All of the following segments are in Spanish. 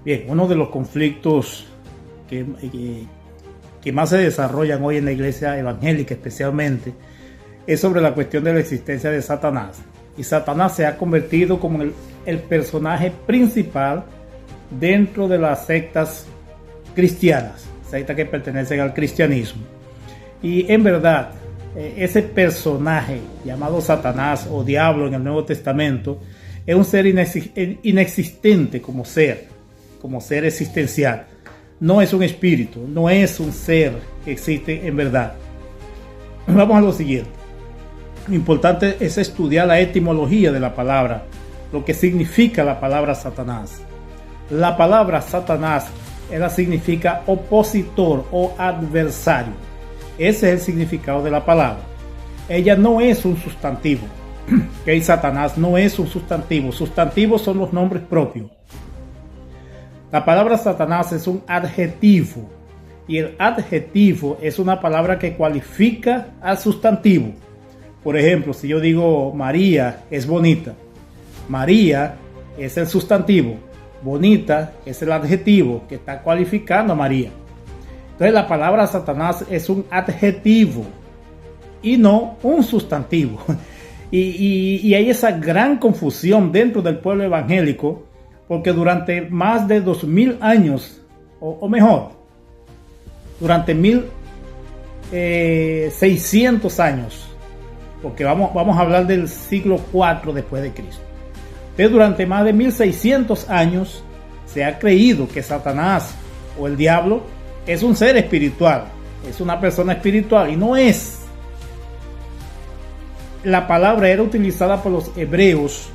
Bien, uno de los conflictos que más se desarrollan hoy en la iglesia evangélica especialmente es sobre la cuestión de la existencia de Satanás. Y Satanás se ha convertido como el personaje principal dentro de las sectas cristianas, sectas que pertenecen al cristianismo. Y en verdad, ese personaje llamado Satanás o diablo en el Nuevo Testamento es un ser inexistente como ser existencial. No es un espíritu, no es un ser que existe en verdad. Vamos a lo siguiente. Lo importante es estudiar la etimología de la palabra, lo que significa la palabra Satanás. La palabra Satanás significa opositor o adversario. Ese es el significado de la palabra. Ella no es un sustantivo. Que Satanás no es un sustantivo. Sustantivos son los nombres propios. La palabra Satanás es un adjetivo. Y el adjetivo es una palabra que cualifica al sustantivo. Por ejemplo, si yo digo María es bonita. María es el sustantivo. Bonita es el adjetivo que está cualificando a María. Entonces la palabra Satanás es un adjetivo y no un sustantivo. Y hay esa gran confusión dentro del pueblo evangélico, porque durante más de 2000 años, o mejor, durante 1600 años, porque vamos a hablar del siglo IV después de Cristo. Entonces, durante más de 1600 años se ha creído que Satanás o el diablo es un ser espiritual, es una persona espiritual, y no es. La palabra era utilizada por los hebreos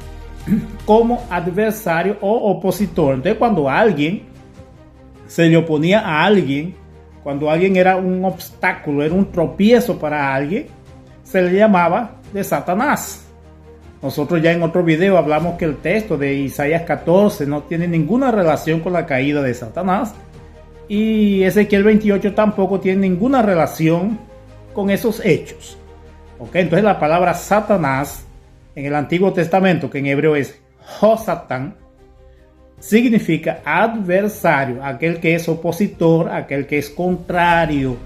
como adversario o opositor. Entonces, cuando alguien se le oponía a alguien, cuando alguien era un obstáculo, era un tropiezo para alguien, se le llamaba de Satanás. Nosotros ya en otro video hablamos que el texto de Isaías 14 no tiene ninguna relación con la caída de Satanás, y Ezequiel 28 tampoco tiene ninguna relación con esos hechos. Entonces la palabra Satanás en el Antiguo Testamento, que en hebreo es Josatán, significa adversario, aquel que es opositor, aquel que es contrario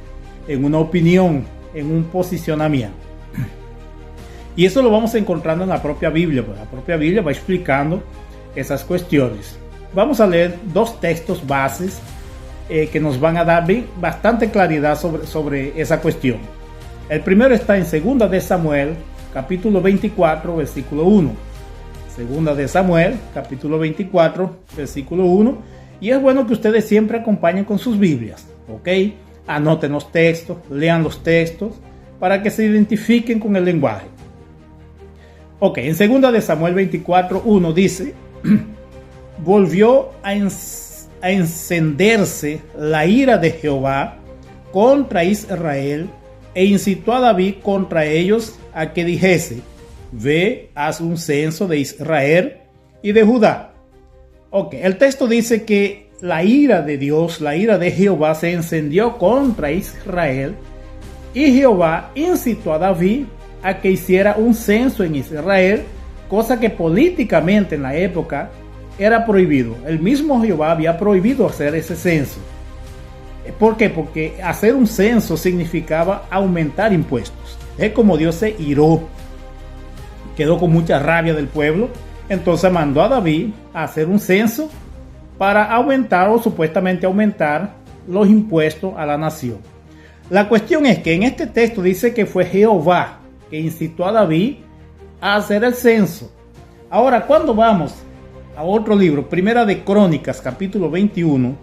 en una opinión, en un posicionamiento. Y eso lo vamos encontrando en la propia Biblia, pues la propia Biblia va explicando esas cuestiones. Vamos a leer dos textos bases que nos van a dar bastante claridad sobre esa cuestión. El primero está en 2 de Samuel, capítulo 24, versículo 1. 2 de Samuel, capítulo 24, versículo 1. Y es bueno que ustedes siempre acompañen con sus Biblias, ¿ok? Anoten los textos, lean los textos, para que se identifiquen con el lenguaje. Ok, en 2 de Samuel 24, 1 dice: volvió a encenderse la ira de Jehová contra Israel, e incitó a David contra ellos a que dijese: ve, haz un censo de Israel y de Judá. Ok, el texto dice que la ira de Dios, la ira de Jehová se encendió contra Israel, y Jehová incitó a David a que hiciera un censo en Israel, cosa que políticamente en la época era prohibido. El mismo Jehová había prohibido hacer ese censo. ¿Por qué? Porque hacer un censo significaba aumentar impuestos. Es como Dios se iró, quedó con mucha rabia del pueblo, entonces mandó a David a hacer un censo para aumentar o supuestamente aumentar los impuestos a la nación. La cuestión es que en este texto dice que fue Jehová que incitó a David a hacer el censo. Ahora, cuando vamos a otro libro, Primera de Crónicas, capítulo 21,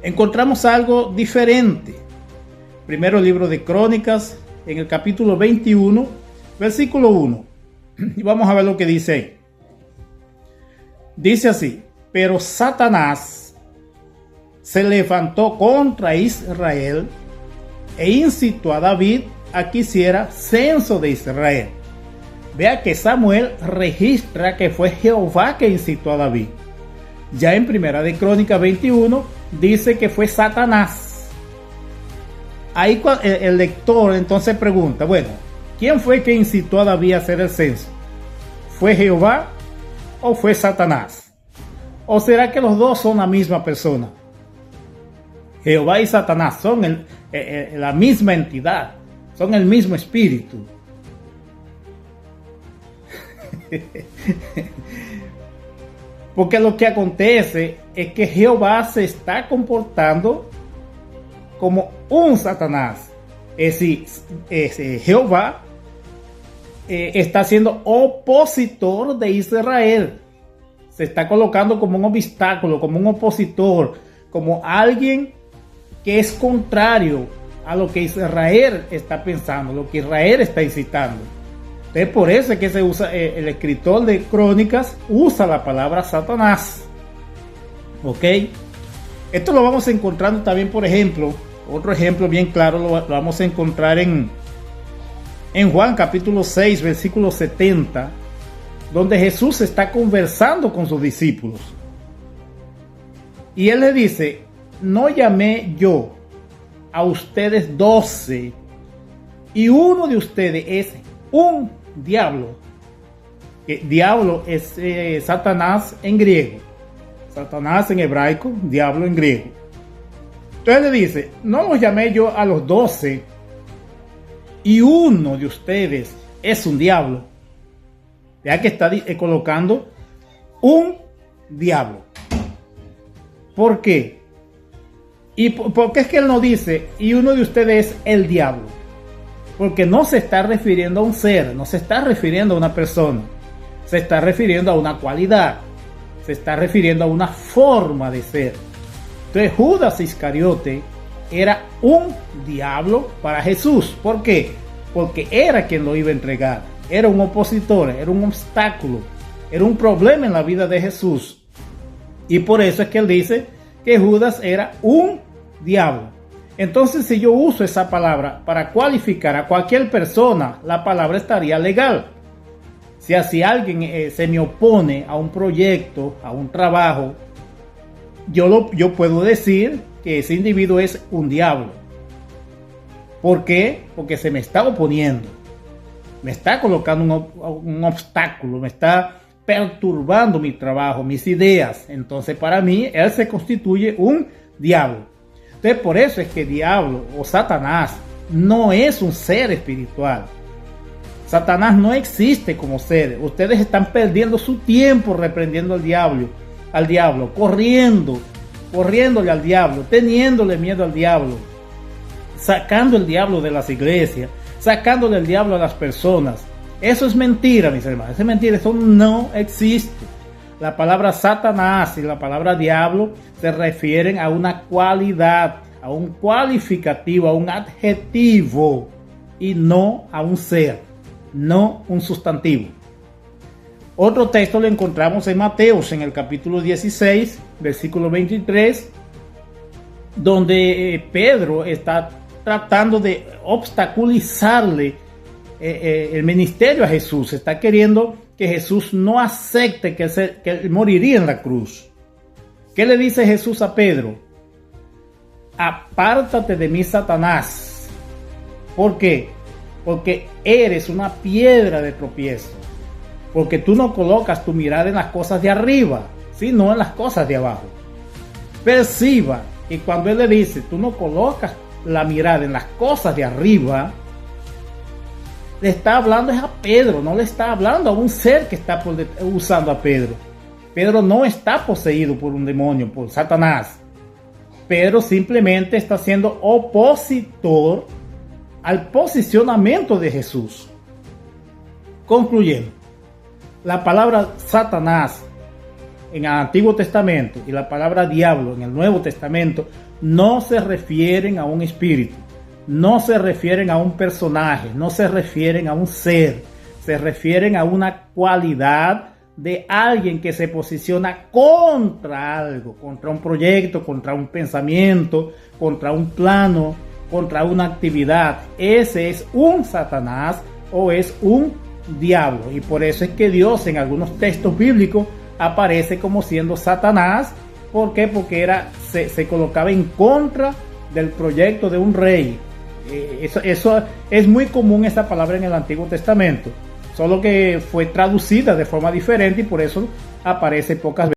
encontramos algo diferente. Primero libro de Crónicas, en el capítulo 21, versículo 1. Y vamos a ver lo que dice ahí. Dice así: pero Satanás se levantó contra Israel e incitó a David a que hiciera censo de Israel. Vea que Samuel registra que fue Jehová que incitó a David. Ya en Primera de Crónicas 21 dice que fue Satanás. Ahí el lector entonces pregunta: bueno, ¿quién fue que incitó a David a hacer el censo? ¿Fue Jehová o fue Satanás? ¿O será que los dos son la misma persona? Jehová y Satanás son la misma entidad, son el mismo espíritu. Porque lo que acontece es que Jehová se está comportando como un Satanás. Es decir, Jehová está siendo opositor de Israel. Se está colocando como un obstáculo, como un opositor, como alguien que es contrario a lo que Israel está pensando, lo que Israel está incitando. Entonces, por eso es que se usa, el escritor de Crónicas usa la palabra Satanás. ¿Ok? Esto lo vamos encontrando también, por ejemplo, otro ejemplo bien claro lo vamos a encontrar en Juan capítulo 6, versículo 70, donde Jesús está conversando con sus discípulos. Y él le dice: no llamé yo a ustedes 12, y uno de ustedes es un diablo. Diablo es Satanás en griego. Satanás en hebraico, diablo en griego. Entonces le dice: no los llamé yo a los 12, y uno de ustedes es un diablo. Ya que está colocando un diablo. ¿Por qué? ¿Y por qué es que él no dice y uno de ustedes es el diablo? Porque no se está refiriendo a un ser, no se está refiriendo a una persona, se está refiriendo a una cualidad, se está refiriendo a una forma de ser. Entonces Judas Iscariote era un diablo para Jesús. ¿Por qué? Porque era quien lo iba a entregar, era un opositor, era un obstáculo, era un problema en la vida de Jesús. Y por eso es que él dice que Judas era un diablo. Entonces, si yo uso esa palabra para cualificar a cualquier persona, la palabra estaría legal. Si así alguien se me opone a un proyecto, a un trabajo, yo puedo decir que ese individuo es un diablo. ¿Por qué? Porque se me está oponiendo, me está colocando un obstáculo, me está perturbando mi trabajo, mis ideas. Entonces, para mí, él se constituye un diablo. Entonces, por eso es que diablo o Satanás no es un ser espiritual. Satanás no existe como ser. Ustedes están perdiendo su tiempo reprendiendo al diablo, corriéndole al diablo, teniéndole miedo al diablo, sacando el diablo de las iglesias, sacándole el diablo a las personas. Eso es mentira, mis hermanos. Eso es mentira. Eso no existe. La palabra Satanás y la palabra diablo se refieren a una cualidad, a un cualificativo, a un adjetivo, y no a un ser, no un sustantivo. Otro texto lo encontramos en Mateos, en el capítulo 16, versículo 23, donde Pedro está tratando de obstaculizarle el ministerio a Jesús. Está queriendo que Jesús no acepte que él moriría en la cruz. ¿Qué le dice Jesús a Pedro? Apártate de mí, Satanás. ¿Por qué? Porque eres una piedra de tropiezo. Porque tú no colocas tu mirada en las cosas de arriba, sino en las cosas de abajo. Perciba que cuando él le dice, tú no colocas la mirada en las cosas de arriba, le está hablando es a Pedro, no le está hablando a un ser que está usando a Pedro. Pedro no está poseído por un demonio, por Satanás. Pedro simplemente está siendo opositor al posicionamiento de Jesús. Concluyendo, la palabra Satanás en el Antiguo Testamento y la palabra diablo en el Nuevo Testamento no se refieren a un espíritu, no se refieren a un personaje, no se refieren a un ser, se refieren a una cualidad de alguien que se posiciona contra algo, contra un proyecto, contra un pensamiento, contra un plano, contra una actividad. Ese es un Satanás o es un diablo, y por eso es que Dios en algunos textos bíblicos aparece como siendo Satanás. ¿Por qué? Porque se colocaba en contra del proyecto de un rey. Eso es muy común, esa palabra en el Antiguo Testamento, solo que fue traducida de forma diferente y por eso aparece pocas veces.